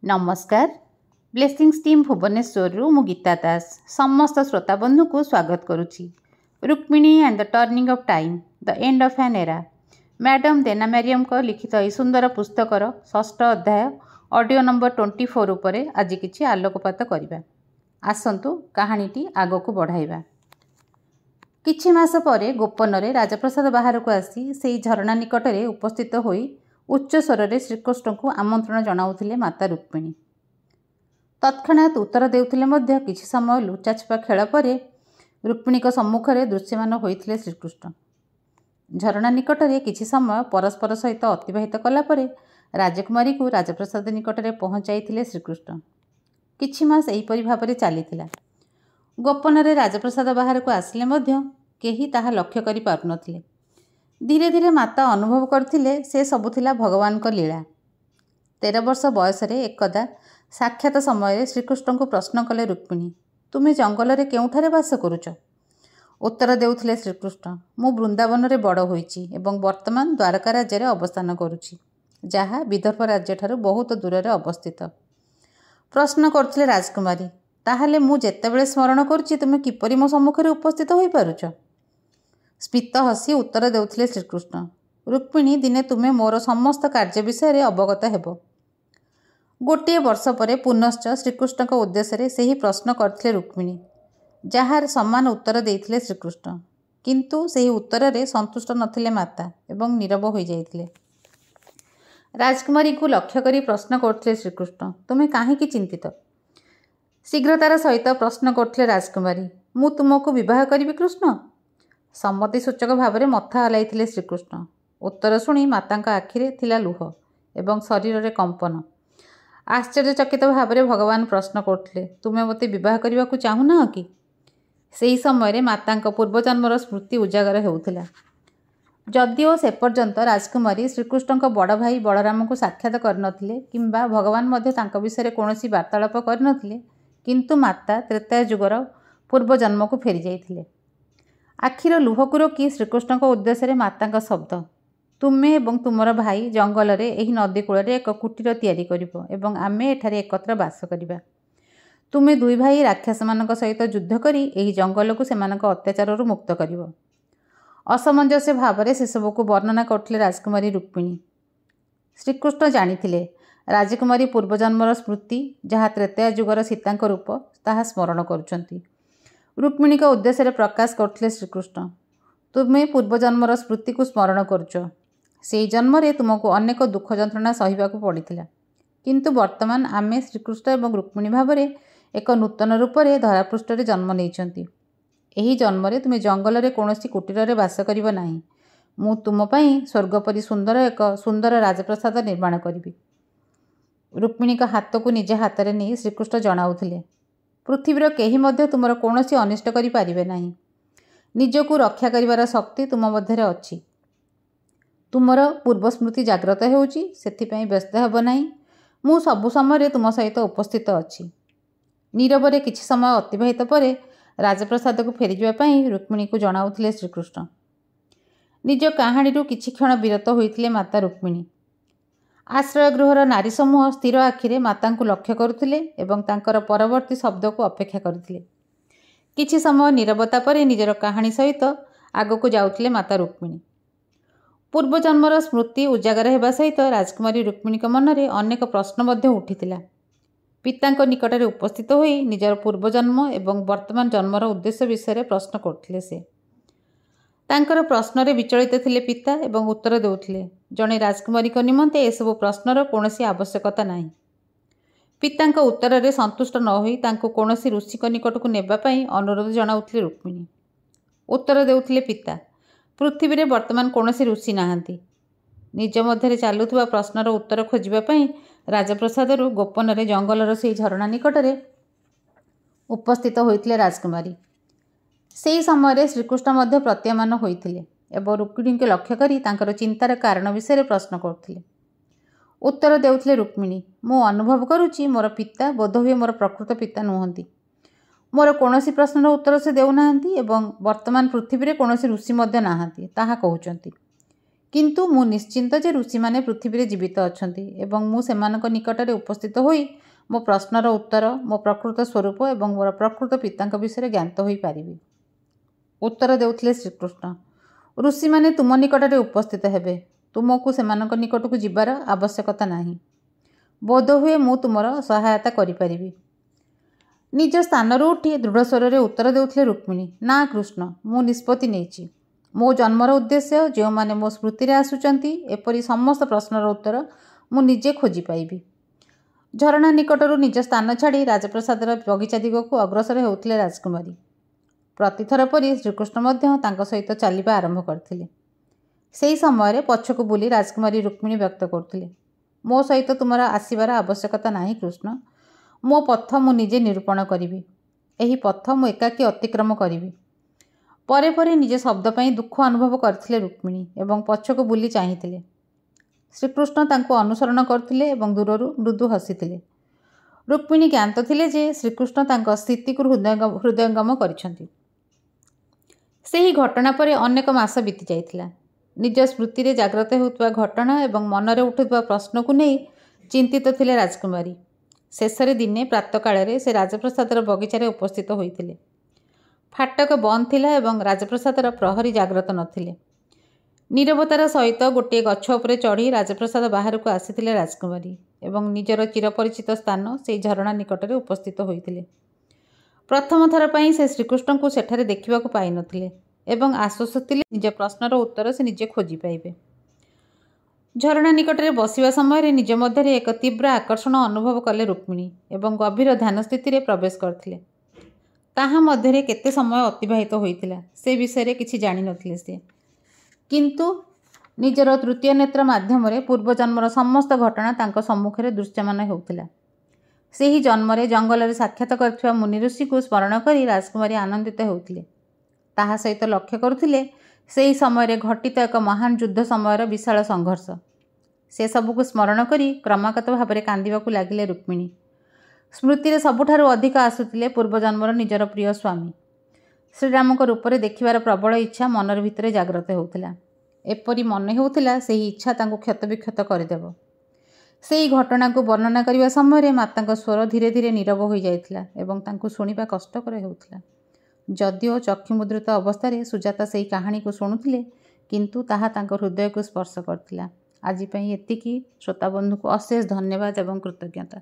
नमस्कार। Blessings team Bhubaneswar मु गीता दास समस्त श्रोता बंधु को स्वागत करुच्ची। Rukmini and the turning of time the end of an era madam देना मैरियम को लिखित यह सुंदर पुस्तकर षष्ठ अध्याय ऑडियो नंबर 24 उपरे आज किछि आलोकपात करिबा। आसंतु कहानीटी आगो को बढ़ाइबा। किछि मास परे गोपन राजप्रसाद बाहर को आसी से झरणा निकटरे उपस्थित होई उच्च स्वर श्रीकृष्ण को आमंत्रण जनाउथिले माता रुक्मिणी। तत्क्षणात उत्तर देउथिले मध्य किछि समय लुचाछपा खेल परे रुक्मिणी सम्मुखरे दृश्यमान होइथिले श्रीकृष्ण। झरणा निकटरे किछि समय परस्पर सहित अतिबाहित कला परे राजकुमारी को राजप्रसाद निकटरे पहुँचाइथिले श्रीकृष्ण। किछि मास एहिपरि भाबरे चलीथिला। गोपन राजप्रसाद बाहर को आसिले मध्य केही ताहा लक्ष्य करि पारुनथिले। धीरे धीरे माता अनुभव करथिले से सबुथिला भगवान को लीला। 13 वर्ष बयस एकदा साक्षात समय श्रीकृष्ण को प्रश्न कले रुक्मिणी, तुम्हें जंगल में केउठारे वास करुच? उत्तर देउथिले श्रीकृष्ण, मु वृंदावन रे बड़ होईची एवं वर्तमान द्वारका राज्य रे अवस्थान करुची, जहा विदर्भ राज्य ठारू बहुत दूर रे अवस्थित। प्रश्न करथिले राजकुमारी, ताहाले मु जेतेबेले स्मरण करुची तुमे किपरि मो सम्मुखरे उपस्थित होई पारुच? स्मित हसी उत्तर देउथिले श्रीकृष्ण, रुक्मिणी दिने तुम्हें मोर समस्त कार्य विषय अवगत हेब। गोटे वर्ष पर पुनश्च श्रीकृष्ण उद्देश्य से ही प्रश्न करथिले रुक्मिणी, जार समान उत्तर देइथिले श्रीकृष्ण। किंतु से उत्तर रे संतुष्ट नथिले माता एवं नीरव हो जाइथिले। राजकुमारी को लक्ष्य करी प्रश्न करथिले श्रीकृष्ण, तुम्हें काहेकि चिंतित? शीघ्रतार सहित प्रश्न करथिले राजकुमारी, मु तुमको विवाह करिबि कृष्ण? सम्मति सूचक भाव में मथा हलाइथिले श्रीकृष्ण। उत्तर शुणी मातांका आखिरे थिला लुह एवं शरीर रे कंपन। आश्चर्यचकित भाव में भगवान प्रश्न करथिले, तुमे मते विवाह करने को चाहुना कि? सेही समय मातांका पूर्वजन्मर स्मृति उजागर हेउथिला। जदिओ से पर्यंत राजकुमारी श्रीकृष्ण बड़ भाई बलराम को साक्षात करनथिले किंबा भगवान मध्य तांका विषय कौनसी वार्तालाप करनथिले, किंतु माता त्रेताय जुगर पूर्वजन्म को फेरी जाइथिले। आखिर लुह को रोकी श्रीकृष्ण उद्देश्य माता शब्द, तुम्हें एवं तुमर भाई जंगल में यही नदी कूल एक कुटीर तैयारी करिबो एवं आमे एठारे एकत्र बास करिबा। तुम्हें दुई भाई राक्षस मान सहित युद्ध करी एही जंगल को सेमानक अत्याचार मुक्त करिबो। असमंजस्य भाव से सेसबू को वर्णना करथिले राजकुमारी रुक्मिणी। श्रीकृष्ण जानिथिले राजकुमारी पूर्वजन्मर स्मृति जहाँ त्रेताय जुगर सीतांक रूप ताहा स्मरण करुचंती। रुक्मिणी का उद्देश्य प्रकाश करथिले श्रीकृष्ण, तुम्हें पूर्वजन्मर स्मृति को स्मरण करुच। से जन्म रे तुमको अनेक दुख जंत्रणा सहिबाकू पड़िथिला, किंतु वर्तमान आमे श्रीकृष्ण एवं रुक्मिणी भाव में एक नूतन रूप से धरापृष्ठ रे जन्म नेइचंती। एही जन्म रे तुमे जंगल रे कोनोसी कुटीर रे वास करिबो नाही। मु तुम पई स्वर्ग परि सुंदर एक सुंदर राजप्रसाद निर्माण करिबि। रुक्मिणी का हाथ को निज हाथ रे नहीं श्रीकृष्ण जनाउथिले, पृथ्वीर केही मध्य तुमर कौनसी अनिष्ट करि पारिबे नाही। निजको रक्षा करिवार शक्ति तुम मध्यरे अछि। तुमर पूर्व स्मृति जाग्रत हेउची, सेथिपई व्यस्त हेब नाही। मु सबु समय तुम सहित उपस्थित अछि। नीरवरे किछि समय अतिबाहित परे राजप्रसाद को फेरी जावा पई रुक्मिणी को जनाउथिले श्रीकृष्ण। निज कहानी किछि क्षण विरत होइथिले माता रुक्मिणी। आश्रय गृहर नारी समूह स्थिर आखिरे माता को लक्ष्य करुथिले एवं तांकर परवर्ती शब्द को अपेक्षा करथिले। किछि समय नीरवता परे निजर कहानी सहित आगको जाउथिले माता रुक्मिणी। पूर्वजन्मर स्मृति उजागर हेबा सहित राजकुमारी रुक्मिणी मनरे अनेक प्रश्न मध्य उठिथिला। पितांक निकटरे उपस्थित होई निजर पूर्वजन्म एवं वर्तमान जन्मर उद्देश्य विषय प्रश्न करथिले। से तांकर प्रश्न रे विचलित थिले पिता एवं उत्तर देउथिले, जणे राजकुमारी निमंते एसबु प्रश्नर कौनसी आवश्यकता नाही। पितांक उत्तर रे संतुष्ट न होई तांको कौनसी ऋषिक निकट को नेबा पई अनुरोध जनाउथिले रुक्मिणी। उत्तर देउथिले पिता, पृथ्वी रे वर्तमान कौनसी ऋषि नाहांती। निज मध्यरे चालुथुवा प्रश्नर उत्तर खोजिबा पई राजप्रसादरू गोपन रे जंगलर से झरणा निकटरे उपस्थित होइथिले राजकुमारी। सेही समय श्रीकृष्ण मध्य प्रतीयमान होइथिले एवं रुक्मिणी के लक्ष्य करी तांकर चिंतार कारण विषय प्रश्न करथिले। उत्तर देउथिले रुक्मिणी, मु अनुभव करुची मोर पिता बोधहुए मोर प्रकृत पिता नुहंती। मोर कौनसी प्रश्नर उत्तर से देउनाहांती एवं वर्तमान पृथ्वी रे कौनसी ऋषि मध्य नाहांती ताहा कहउचंती। किंतु मु निश्चिंत जे ऋषि माने पृथ्वी जीवित अछंती एवं मु सेमानक निकटरे उपस्थित होई मो प्रश्नर उत्तर मो प्रकृत स्वरूप एवं मोर प्रकृत पिता विषय ज्ञात हो पारिबी। उत्तर देउथिले श्रीकृष्ण, ऋषि माने तुम निकटरे उपस्थित हेबे, तुमको सेमानक निकटकू जिबार आवश्यकता नाही। बोध हुए मु तुमर सहायता करि परिबी। निज स्थान उठी दृढ़ स्वर उत्तर देउथिले रुक्मिणी, ना कृष्ण, मु निष्पत्ति नेछि। मो जन्मर उद्देश्य जो माने मो स्मृति रे आसुचंती एपरि समस्त प्रश्नर उत्तर मु निजे खोजी पाइबी। झरणा निकटरू निज स्थान छाड़ी राजप्रसादर बगीचा दिगकू अग्रसर हेउथिले राजकुमारी। प्रतिथर परि श्रीकृष्ण मध्य तांको सहित चलिबा आरंभ करथिले। सेही समय पछकू बुली राजकुमारी रुक्मिणी व्यक्त करथिले, मो सहित तुमर आसीबार आवश्यकता नाही कृष्ण, मो पथ मु निजे निरूपण करिबी। एही पथ मु एकाकी अतिक्रम करिबी। परे परे निजे शब्द पई दुख अनुभव करथिले रुक्मिणी एवं पछकू बुली चाहिथिले। श्रीकृष्ण तांको अनुसरण करथिले एवं दूररू मृदु हसिथिले। रुक्मिणी ज्ञात थिले जे श्रीकृष्ण तांको स्थिति को हृदयंगम करिसंती। सेही घटना परे अनेक मास बीती जाइथिला। निज स्मृति रे जाग्रत हेउतबा घटना एवं मनरे उठुतबा प्रश्न को नहीं चिंतित थिले राजकुमारी। शेषरे दिने प्रातः काल से राजप्रसादर बगीचारे उपस्थित होइथिले। फाटक बंद थिला एवं राजप्रसादर प्रहरी जाग्रत नथिले। नीरवतार सहित गोटे गछ उपरे चढ़ी राजप्रसाद बाहर को आसीथिले राजकुमारी एवं निजर चिरपरिचित स्थान से झरणा निकटरे उपस्थित होइथिले। प्रथम थर पई से श्रीकृष्ण को सेठारे देखिबाकू पाई नथिले एवं आश्वस्त थिले निज प्रश्नर उत्तर से निजे खोजी पाइबे। झरणा निकटरे बसिबा समय निज मध्य एक तीव्र आकर्षण अनुभव कले रुक्मिणी एवं गभीर ध्यान स्थिति प्रवेश करथिले। ताहा मध्यरे केते समय अतिबाहित होइथिला से विषय किछि जानि नथिले से, किंतु निजर तृतीय नेत्र माध्यम पूर्वजन्मर समस्त घटना तांको सम्मुखरे दृश्यमान हेउथिला। सेही जन्मरे जंगल साक्षात करथिबा मुनि ऋषि को स्मरण करी राजकुमारी आनंदित हेउथिले। ताहा सहित लक्ष्य करुथिले सेही समय घटित एक महान युद्ध समयर विशाल संघर्ष। से सबको स्मरण करी क्रमागत भाव कांदिबाकू लागिले रुक्मिणी। स्मृति सबुठारु अधिक आसुथिले पूर्वजन्मर निजर प्रिय स्वामी श्रीरामक रूपरे देखिबार प्रबल इच्छा मनर भितरे जाग्रत हेउथिला। एपरि मन हेउथिला सेही इच्छा तांको क्षत विक्षत करदेव। सेही घटना को वर्णना करिबा समय मातांको स्वर धीरे धीरे नीरव हो जाइथिला एवं तांको शुणिबा कष्टकर हेउथिला। जदिओ चक्षुमुद्रित अवस्था सुजाता सेही कहानी को शुणुथिले, किंतु ताहा तांको हृदय को स्पर्श करथिला। आजि पई एतिकी। श्रोता बंधु को अशेष धन्यवाद एवं कृतज्ञता।